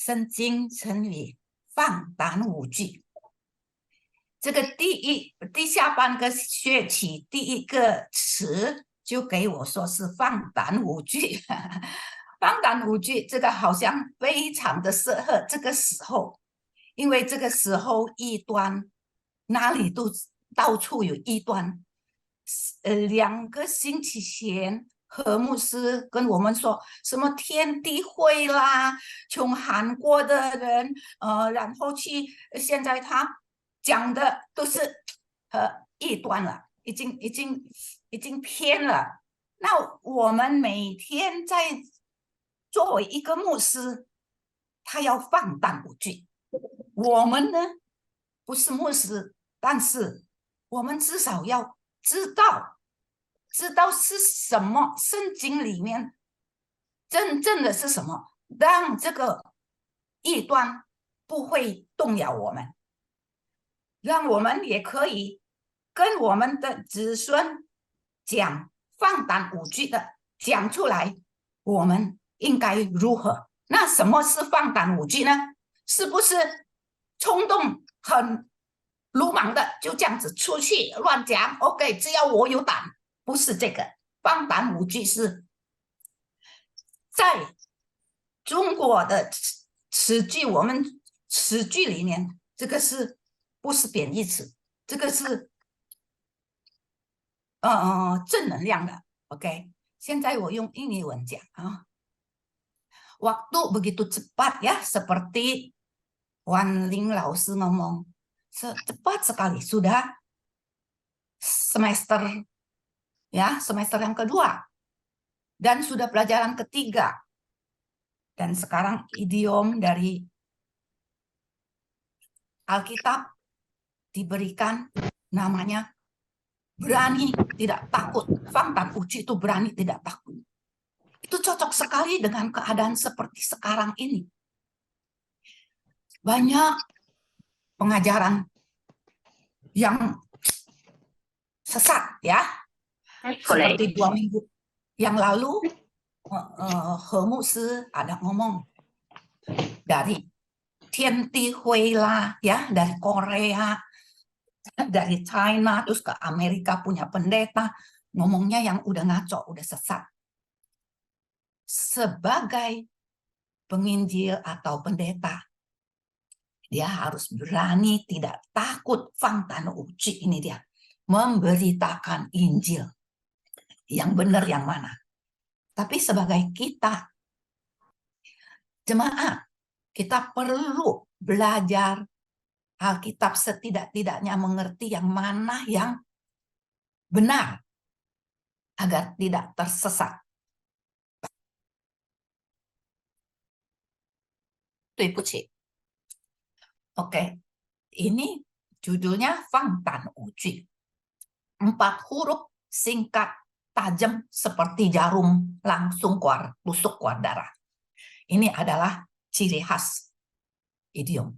圣经成语放胆无惧。这个第下半个学期第一个词就给我说是放胆无惧。放胆无惧，这个好像非常的适合这个时候，因为这个时候异端哪里都到处有异端。2个星期前，何牧师跟我们说什么天地会啦，从韩国的人，然后去，现在他讲的都是异端了，已经偏了。那我们每天在作为一个牧师，他要放胆无惧。我们呢，不是牧师，但是我们至少要知道是什么，圣经里面真正的是什么，让这个异端不会动摇我们，让我们也可以跟我们的子孙讲，放胆无惧的讲出来，我们应该如何？那什么是放胆无惧呢？是不是冲动很鲁莽的就这样子出去乱讲 ？OK， 只要我有胆，不是这个。放胆无惧是在中国的词句，我们词句里面，这个是不是贬义词？这个是正能量的。OK， 现在我用英语文讲啊。Waktu begitu cepat ya, seperti Wan Ling Laosi ngomong, cepat sekali sudah semester ya, semester yang kedua dan sudah pelajaran ketiga. Dan sekarang idiom dari Alkitab diberikan namanya berani tidak takut. Fang dan uji itu berani tidak takut. Itu cocok sekali dengan keadaan seperti sekarang ini. Banyak pengajaran yang sesat ya. Seperti 2 minggu yang lalu He Mu Si ada ngomong dari Tianti Hui lah ya, dari Korea, dari China terus ke Amerika punya pendeta, ngomongnya yang udah ngaco, udah sesat. Sebagai penginjil atau pendeta, dia harus berani, tidak takut, fang tan uji, ini dia, memberitakan Injil yang benar yang mana. Tapi sebagai kita jemaat, kita perlu belajar Alkitab, setidak-tidaknya mengerti yang mana yang benar agar tidak tersesat. Oke, ini judulnya Fang Tan Uji. 4 huruf singkat, tajam seperti jarum, langsung tusuk keluar darah. Ini adalah ciri khas idiom.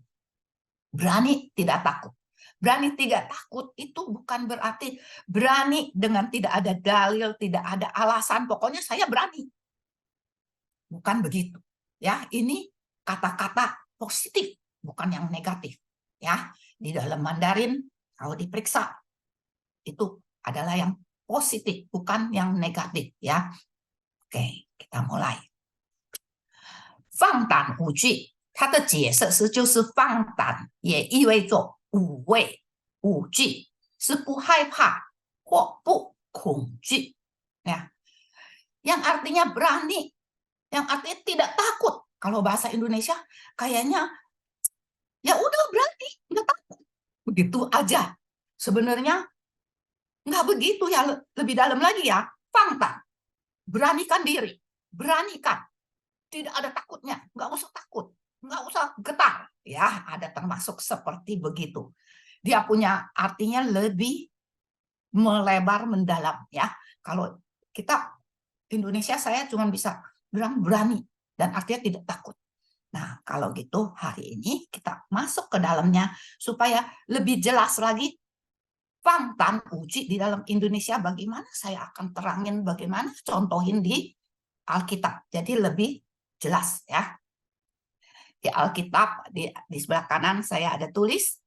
Berani tidak takut. Berani tidak takut itu bukan berarti berani dengan tidak ada dalil, tidak ada alasan, pokoknya saya berani. Bukan begitu. Ya, ini kata-kata positif, bukan yang negatif. Ya, di dalam Mandarin kalau diperiksa itu adalah yang positif, bukan yang negatif. Ya, oke, kita mulai. Fang dan uji, 它的解释是就是放胆，也意味着无畏、无惧，是不害怕或不恐惧。Ya, yang artinya berani, yang artinya tidak takut. Kalau bahasa Indonesia kayaknya ya udah berani, nggak takut. Begitu aja. Sebenarnya nggak begitu ya, lebih dalam lagi ya. Fangtan, beranikan diri, beranikan. Tidak ada takutnya, nggak usah takut, nggak usah getar. Ya, ada termasuk seperti begitu. Dia punya artinya lebih melebar, mendalam ya. Kalau kita Indonesia saya cuma bisa bilang berani dan artinya tidak takut. Nah, kalau gitu hari ini kita masuk ke dalamnya supaya lebih jelas lagi. Fang tan uji di dalam Indonesia bagaimana, saya akan terangin bagaimana, contohin di Alkitab. Jadi lebih jelas ya. di Alkitab di sebelah kanan saya ada tulis，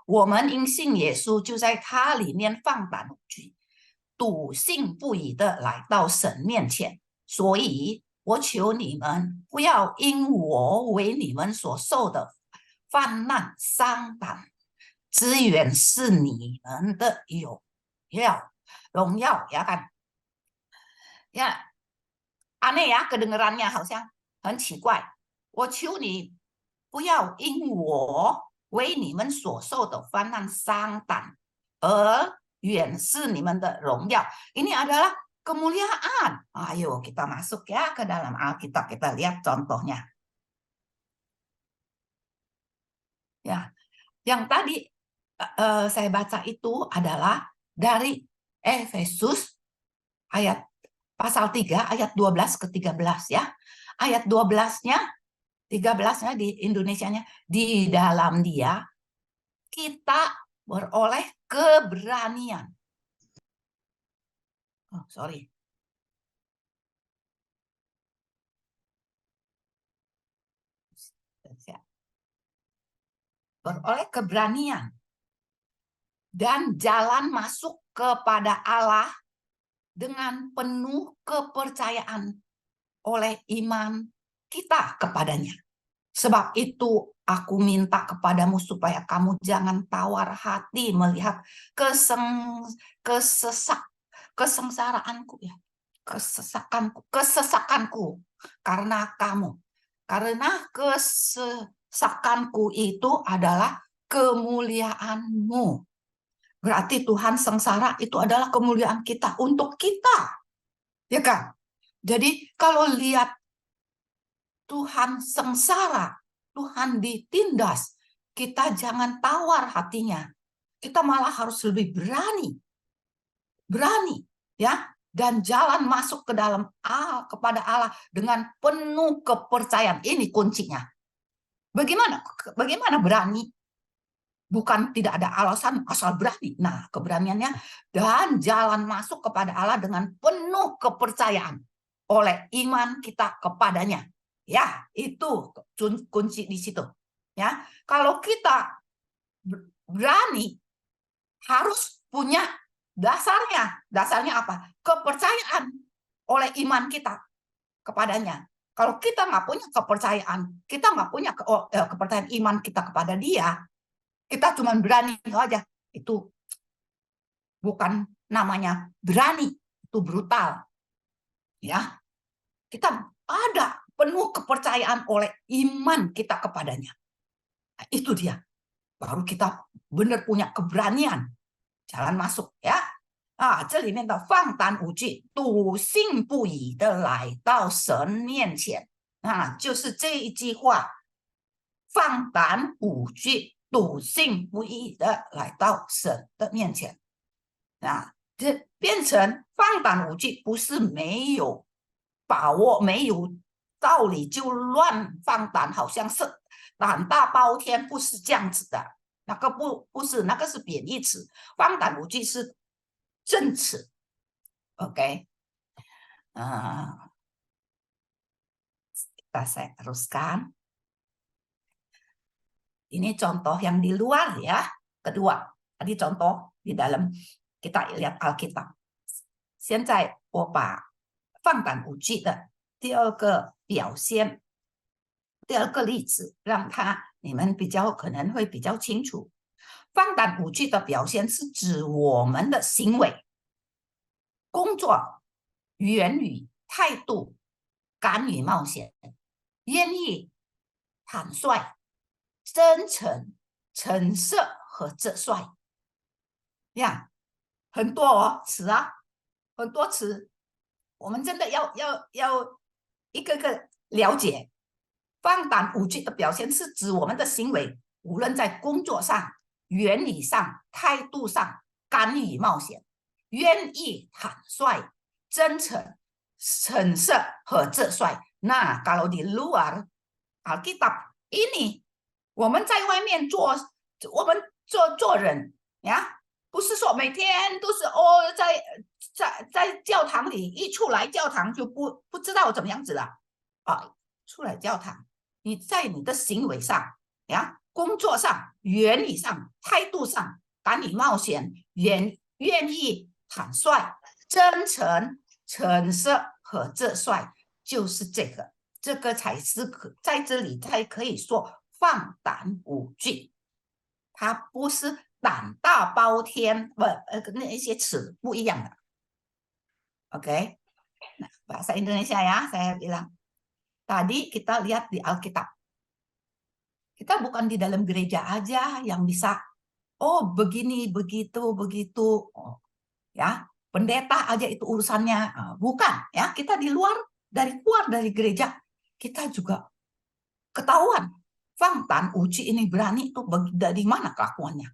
我们因信耶稣就在他里面放胆无惧，笃信不疑的来到神面前。所以我求你们不要因我为你们所受的患难伤胆，只原是你们的荣耀ya kan ya aneh ya kedengerannya 好像很奇怪。我求你不要因我为你们所受的患难伤胆，而远是你们的荣耀。Ini adalah kemuliaan. Ayo kita masuk ya ke dalam Alkitab, kita lihat contohnya. Ya, yang tadi saya baca itu adalah dari Efesus ayat pasal 3 ayat 12 ke 13 ya. Ayat 12-nya 13-nya di Indonesianya, di dalam Dia kita beroleh keberanian. Oh, sorry. Beroleh keberanian dan jalan masuk kepada Allah dengan penuh kepercayaan oleh iman kita kepadanya. Sebab itu aku minta kepadamu supaya kamu jangan tawar hati melihat kesengsaraanku ya, kesesakanku karena kamu. Karena kesesakanku itu adalah kemuliaanmu. Berarti Tuhan sengsara itu adalah kemuliaan kita untuk kita. Ya kan? Jadi kalau lihat Tuhan sengsara, Tuhan ditindas, kita jangan tawar hatinya. Kita malah harus lebih berani ya, dan jalan masuk ke dalam kepada Allah dengan penuh kepercayaan. Ini kuncinya. Bagaimana berani? Bukan tidak ada alasan, asal berani. Nah, keberaniannya dan jalan masuk kepada Allah dengan penuh kepercayaan oleh iman kita kepadanya. Ya, itu kunci di situ. Ya, kalau kita berani harus punya dasarnya. Dasarnya apa? Kepercayaan oleh iman kita kepadanya. Kalau kita nggak punya kepercayaan, kita nggak punya kepercayaan iman kita kepada Dia, kita cuma berani aja. Itu bukan namanya berani, itu brutal. Ya, kita ada penuh kepercayaan oleh iman kita kepadanya. Nah, itu dia. Baru kita benar punya keberanian. Jalan masuk ya. 这里面的放胆无惧，笃信不疑的来到神面前，就是这一句话，放胆无惧，笃信不疑的来到神的面前。这变成放胆无惧，不是没有把握、没有道理就乱放胆，好像是胆大包天，不是这样子的。那个不是，那个是贬义词，放胆无惧是正词。OK， saya teruskan. Ini contoh yang di luar ya. Kedua, tadi contoh di dalam kita lihat Alkitab. 现在我把放胆无惧的第二个表现，第二个例子，让你们可能会比较清楚。放胆无惧的表现是指我们的行为、工作、言语、态度，敢于冒险，愿意坦率、真诚、诚实和直率。呀，很多词啊，很多词，我们真的要一个个了解。放胆无惧的表现是指我们的行为，无论在工作上、原理上、态度上，敢于冒险，愿意坦率、真诚、诚实和直率。那kalau di luar Alkitab ini， 我们在外面我们做人呀，不是说每天都是在教堂里，一出来教堂就不知道怎么样子了啊，出来教堂你在你的行为上呀，工作上、原理上、态度上，敢于冒险，愿意坦率、真诚、诚实和直率，就是这个才是在这里才可以说放胆无惧。它不是胆大包天，那一些词不一样的。Oke, nah, bahasa Indonesia ya, saya bilang. Tadi kita lihat di Alkitab. Kita bukan di dalam gereja aja yang bisa, oh begini, begitu, begitu. Oh, ya, pendeta aja itu urusannya. Bukan, ya, kita di luar dari gereja, kita juga ketahuan. Fang Tan Uci ini berani itu dari mana kelakuannya.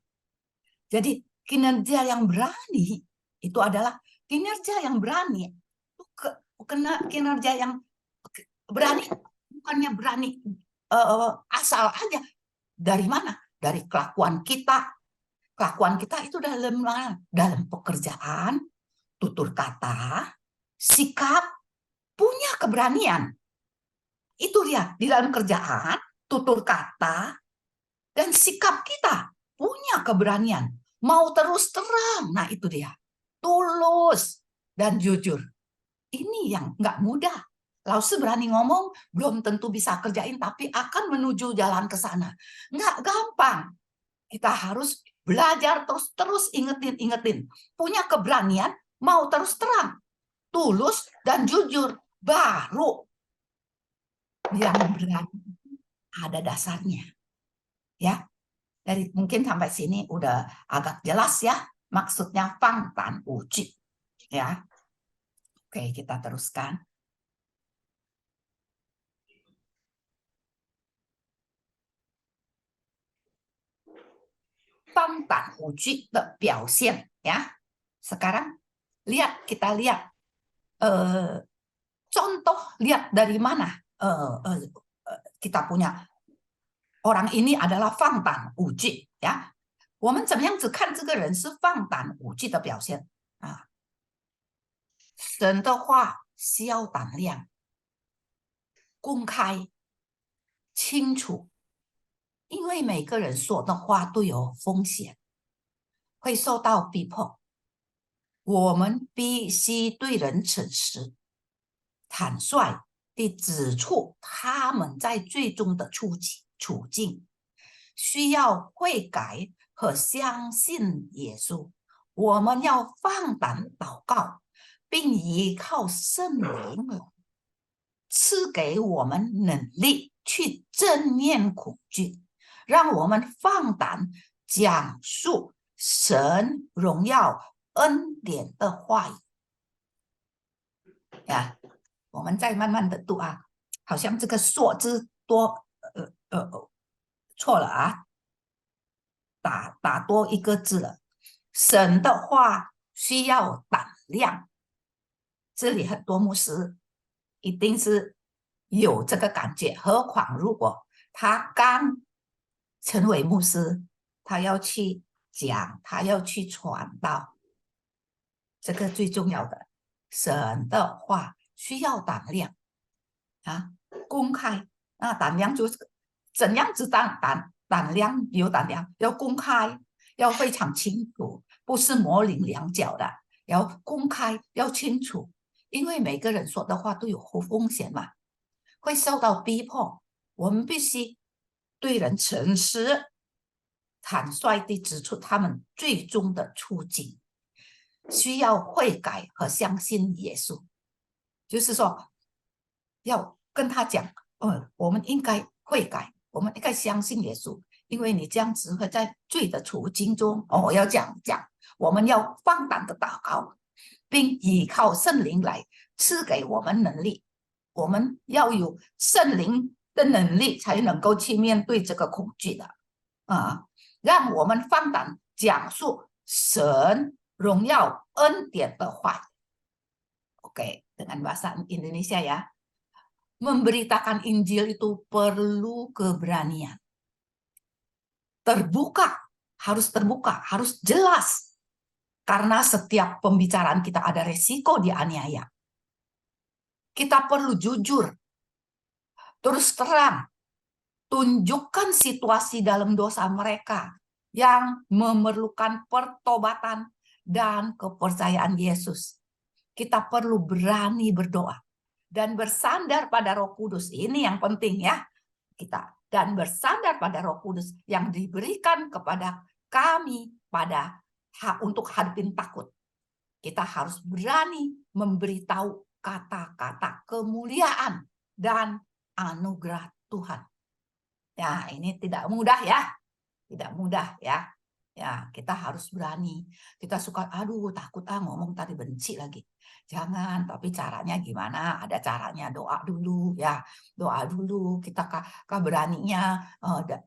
Jadi kinerja yang berani itu adalah kinerja yang berani. Kinerja yang berani bukannya berani asal aja. Dari mana? Dari kelakuan kita. Kelakuan kita itu dalam pekerjaan, tutur kata, sikap, punya keberanian. Itu dia, di dalam kerjaan, tutur kata, dan sikap kita punya keberanian. Mau terus terang, nah itu dia. Tulus dan jujur. Ini yang nggak mudah. Lause berani ngomong, belum tentu bisa kerjain, tapi akan menuju jalan ke sana. Nggak gampang. Kita harus belajar terus ingetin. Punya keberanian, mau terus terang. Tulus dan jujur. Baru yang berani ada dasarnya. Ya, dari mungkin sampai sini udah agak jelas ya. Maksudnya Fang Tan Uci. Ya, oke kita teruskan. Fang Tan Uci de 表现 ya. Sekarang kita lihat contoh, lihat dari mana kita punya orang ini adalah 放胆无惧 ya. 我们怎么样子看这个人是放胆无惧的表现啊？神的话需要胆量，公开、清楚，因为每个人说的话都有风险，会受到逼迫。我们必须对人诚实、坦率地指出他们在最终的处境，需要悔改和相信耶稣。我们要放胆祷告，并依靠圣灵赐给我们能力去正面恐惧，让我们放胆讲述神荣耀恩典的话语。呀，我们再慢慢的读啊，好像这个说字多错了啊，打多一个字了。神的话需要胆量，这里很多牧师一定是有这个感觉，何况如果他刚成为牧师，他要去讲，他要去传道，这个最重要的，神的话需要胆量啊，公开。那胆量就是怎样子胆量有胆量，要公开，要非常清楚，不是模棱两角的，要公开，要清楚，因为每个人说的话都有风险嘛，会受到逼迫，我们必须对人诚实、坦率地指出他们最终的处境，需要悔改和相信耶稣，就是说要跟他讲，我们应该悔改，我们应该相信耶稣，因为你这样子会在罪的处境中，要讲，我们要放胆的祷告，并依靠圣灵来赐给我们能力，我们要有圣灵的能力才能够去面对这个恐惧的啊，让我们放胆讲述神荣耀恩典的话。Oke, dengan bahasa Indonesia ya. Memberitakan Injil itu perlu keberanian. Harus terbuka, harus jelas. Karena setiap pembicaraan kita ada resiko dianiaya. Kita perlu jujur, terus terang, tunjukkan situasi dalam dosa mereka yang memerlukan pertobatan dan kepercayaan Yesus. Kita perlu berani berdoa dan bersandar pada Roh Kudus. Ini yang penting ya, kita. Dan bersandar pada Roh Kudus yang diberikan kepada kami untuk hadapin takut. Kita harus berani memberitahu kata-kata kemuliaan dan anugerah Tuhan. Ya, ini tidak mudah ya. Tidak mudah ya. Ya, kita harus berani. Kita suka, aduh takut ngomong tadi benci lagi. Jangan, tapi caranya gimana? Ada caranya, doa dulu ya. Doa dulu, kita beraninya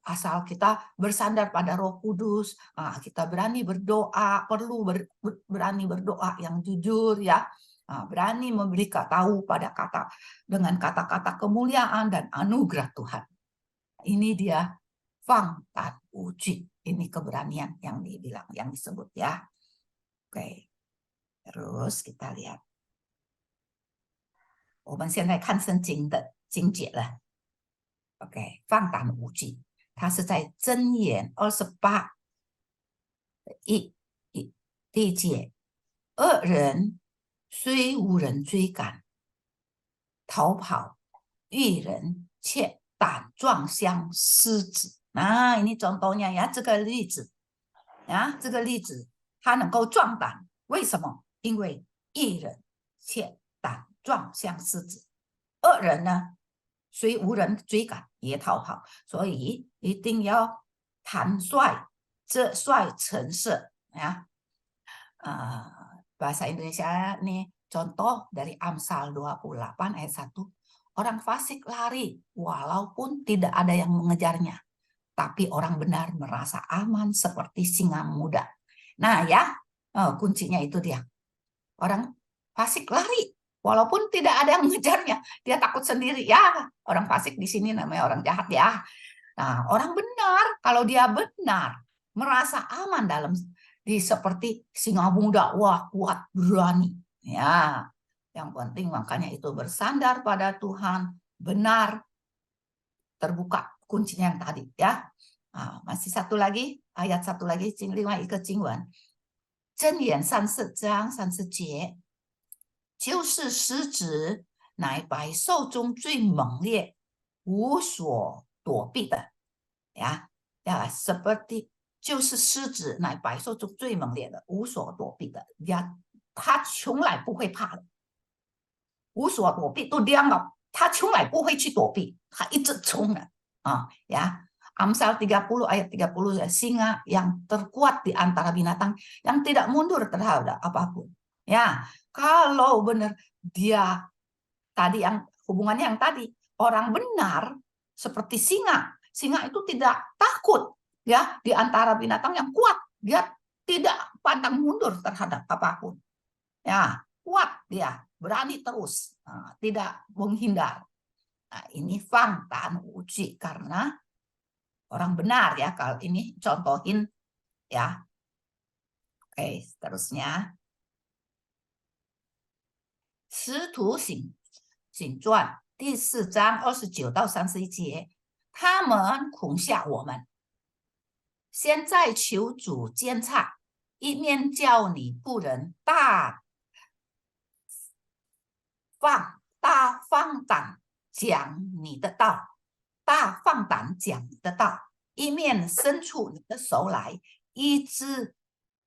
asal kita bersandar pada Roh Kudus. Kita berani berdoa, perlu berani berdoa yang jujur ya. Berani memberi tahu dengan kata-kata kemuliaan dan anugerah Tuhan. Ini dia Fang Tan Wu Ji. Ini keberanian yang dibilang, yang disebut ya. Oke. Terus kita lihat. 我们现在看圣经的经节了。OK， 放胆无惧，它是在箴言28第一节，恶人虽无人追赶，逃跑，愚人却胆壮像狮子。ini contohnya ya， 这个例子啊，这个例子他能够壮胆，为什么？因为一人却胆壮像狮子，恶人呢，虽无人追赶也逃跑，所以一定要坦率这率成色ya. Bahasa Indonesia nih contoh dari Amsal 28 ayat 1. Orang fasik lari walaupun tidak ada yang mengejarnya, tapi orang benar merasa aman seperti singa muda. Nah ya, kuncinya itu dia. Orang fasik lari walaupun tidak ada yang mengejarnya, dia takut sendiri ya. Orang fasik di sini namanya orang jahat ya. Nah, orang benar, kalau dia benar merasa aman seperti singa muda, wah kuat, berani. Ya, yang penting makanya itu bersandar pada Tuhan, benar, terbuka kuncinya yang tadi ya. Masih satu lagi, ayat satu lagi, 另外一个经文，箴言34章30节，就是狮子乃百兽中最猛烈，无所躲避的呀，seperti 就是狮子乃百兽中最猛烈的，无所躲避的呀，他从来不会怕的，无所躲避都亮了，他从来不会去躲避，他一直冲的ya. Amsal 30 ayat 30, singa yang terkuat di antara binatang yang tidak mundur terhadap apapun. Ya, kalau benar dia tadi yang hubungannya yang tadi, orang benar seperti singa. Singa itu tidak takut ya di antara binatang yang kuat. Dia tidak pantang mundur terhadap apapun. Ya, kuat dia, berani terus, tidak menghindar. Nah, ini Fang Tan Wu Ji karena orang benar ya. Kalau ini contohin ya. Oke, seterusnya. 使徒行传第4章29到31节，他们恐吓我们，现在求主监察，一面叫你不能大放胆讲你的道，大放胆讲你的道，一面伸出你的手来医治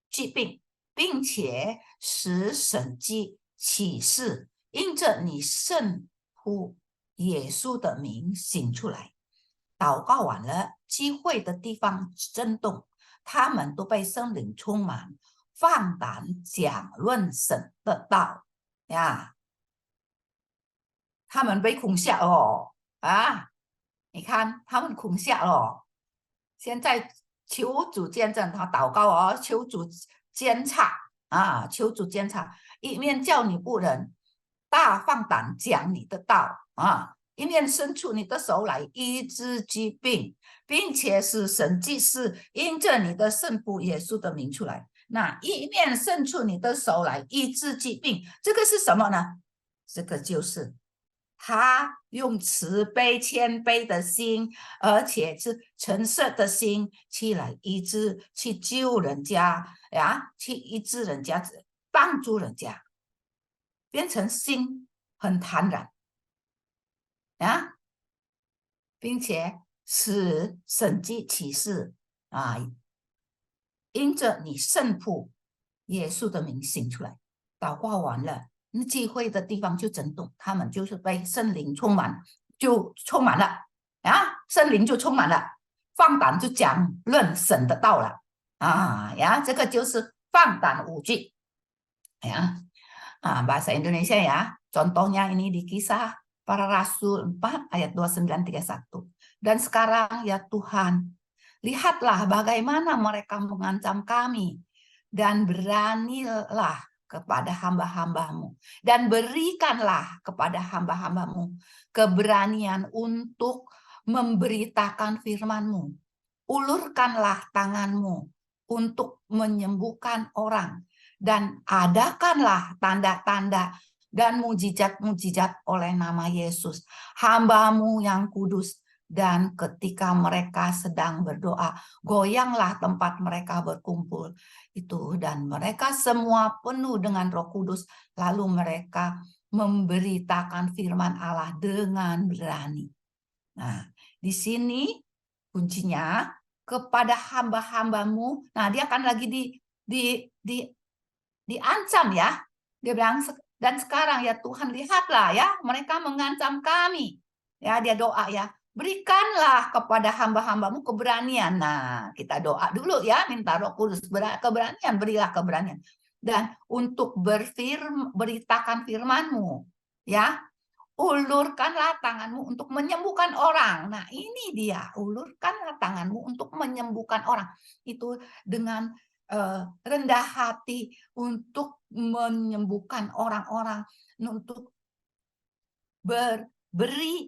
疾病，并且使神迹启示因着你圣呼耶稣的名行出来。祷告完了，机会的地方震动，他们都被圣灵充满，放胆讲论神的道呀。他们被恐吓哦你看他们恐吓哦。现在求主见证，他祷告哦，求主监察求主监察，一面叫你不能大放胆讲你的道一面伸出你的手来医治疾病，并且使神迹是因着你的圣父耶稣的名出来。那一面伸出你的手来医治疾病，这个是什么呢？这个就是他用慈悲谦卑的心，而且是诚实的心，去来医治，去救人家呀，去医治人家，帮助人家，变成心很坦然啊，并且使神迹奇事啊，因着你圣父耶稣的名行出来。祷告完了，那聚会的地方就震动，他们就是被圣灵充满，就充满了啊，圣灵就充满了，放胆就讲论神的道了啊呀，这个就是放胆无惧ya. Bahasa Indonesia ya. Contohnya ini di Kisah Para Rasul 4 ayat 29-31. Dan sekarang ya Tuhan, lihatlah bagaimana mereka mengancam kami, dan beranilah kepada hamba-hambamu, dan berikanlah kepada hamba-hambamu keberanian untuk memberitakan firman-Mu. Ulurkanlah tangan-Mu untuk menyembuhkan orang, dan adakanlah tanda-tanda dan mujizat-mujizat oleh nama Yesus, hamba-Mu yang kudus. Dan ketika mereka sedang berdoa, goyanglah tempat mereka berkumpul itu, dan mereka semua penuh dengan Roh Kudus. Lalu mereka memberitakan firman Allah dengan berani. Nah, di sini kuncinya kepada hamba-hambamu. Nah, dia akan lagi diancam ya. Dia bilang, dan sekarang ya Tuhan, lihatlah ya, mereka mengancam kami. Ya, dia doa ya, berikanlah kepada hamba-hambamu keberanian. Nah, kita doa dulu ya, minta Roh Kudus keberanian, berilah keberanian. Dan untuk beritakan firman-Mu, ya, ulurkanlah tanganmu untuk menyembuhkan orang. Nah, ini dia, ulurkanlah tanganmu untuk menyembuhkan orang. Itu dengan rendah hati untuk menyembuhkan orang-orang, untuk beri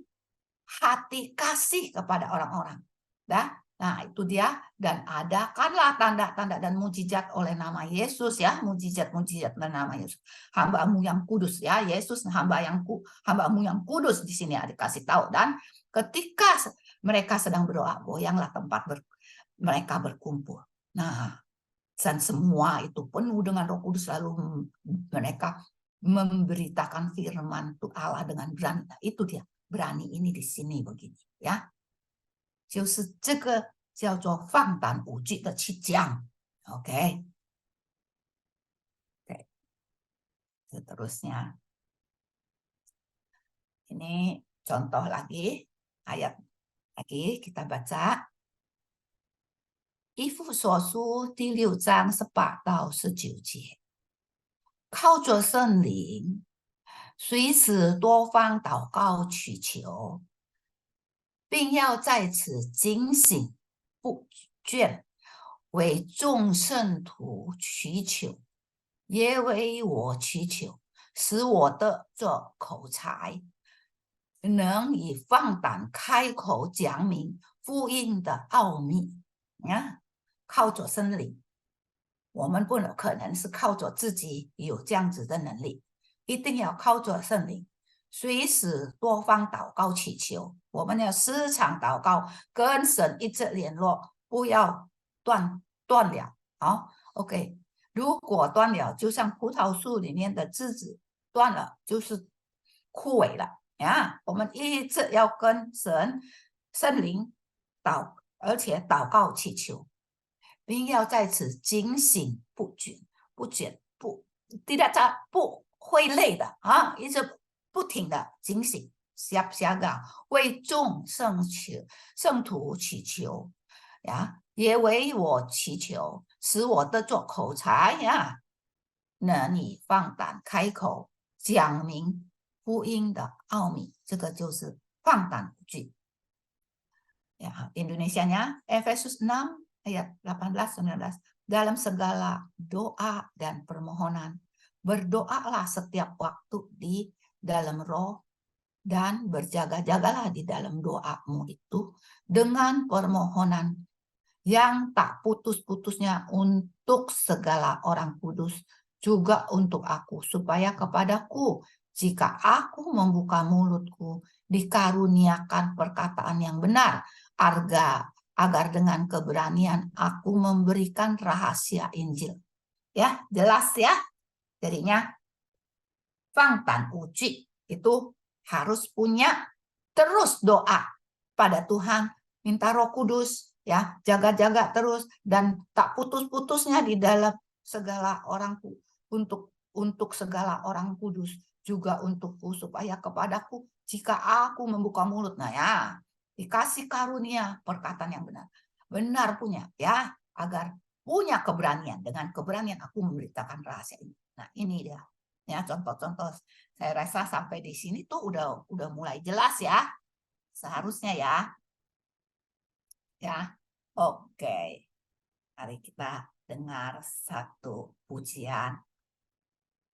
hati kasih kepada orang-orang. Nah, itu dia. Dan adakanlah tanda-tanda dan mujizat oleh nama Yesus ya, mujizat-mujizat oleh nama Yesus. Hamba-Mu yang kudus ya, Yesus hamba-Mu yang kudus di sini dikasih tahu. Dan ketika mereka sedang berdoa, goyanglah tempat mereka berkumpul. Nah, dan semua itu penuh dengan Roh Kudus, lalu mereka memberitakan firman Allah dengan berani. Nah, itu dia, berani ini di sini begini ya. 就是这个叫做放胆无惧的去讲 ，OK？ Oke. Seterusnya, ini contoh lagi, ayat lagi kita baca. 以弗所书第6章18到19节，靠着圣灵，随时多方祷告祈求，并要在此警醒不倦，为众圣徒祈求，也为我祈求，使我的这口才能以放胆开口讲明福音的奥秘啊！靠着圣灵，我们不可能是靠着自己有这样子的能力，一定要靠着圣灵，随时多方祷告祈求。我们要时常祷告，跟神一直联络，不要断了。好 ，OK。如果断了，就像葡萄树里面的枝子断了，就是枯萎了啊。我们一直要跟圣灵而且祷告祈求，并要在此警醒不倦，不会累的啊，一直不停的警醒，siap-siaga，为众圣徒祈求呀，也为我祈求，使我的做口才呀，能以放胆开口讲明福音的奥秘，这个就是放胆无惧。Ya, Indonesianya Efesus 6 ayat 18-19. Dalam segala doa dan permohonan, berdoalah setiap waktu di dalam roh, dan berjaga-jagalah di dalam doamu itu dengan permohonan yang tak putus-putusnya untuk segala orang kudus, juga untuk aku, supaya kepadaku jika aku membuka mulutku, dikaruniakan perkataan yang benar, agar dengan keberanian aku memberikan rahasia Injil. Ya, jelas ya. Jadinya Fang Tan Uci itu harus punya terus doa pada Tuhan, minta Roh Kudus, ya, jaga-jaga terus dan tak putus-putusnya di dalam segala orang untuk segala orang kudus, juga untukku, supaya kepadaku jika aku membuka mulut, nah ya, dikasih karunia perkataan yang benar punya, ya, agar punya keberanian, dengan keberanian aku memberitakan rahasia ini. Nah ini dia, ya, contoh-contoh. Saya rasa sampai di sini tuh udah mulai jelas ya, seharusnya ya. Ya, oke. Mari kita dengar satu pujian.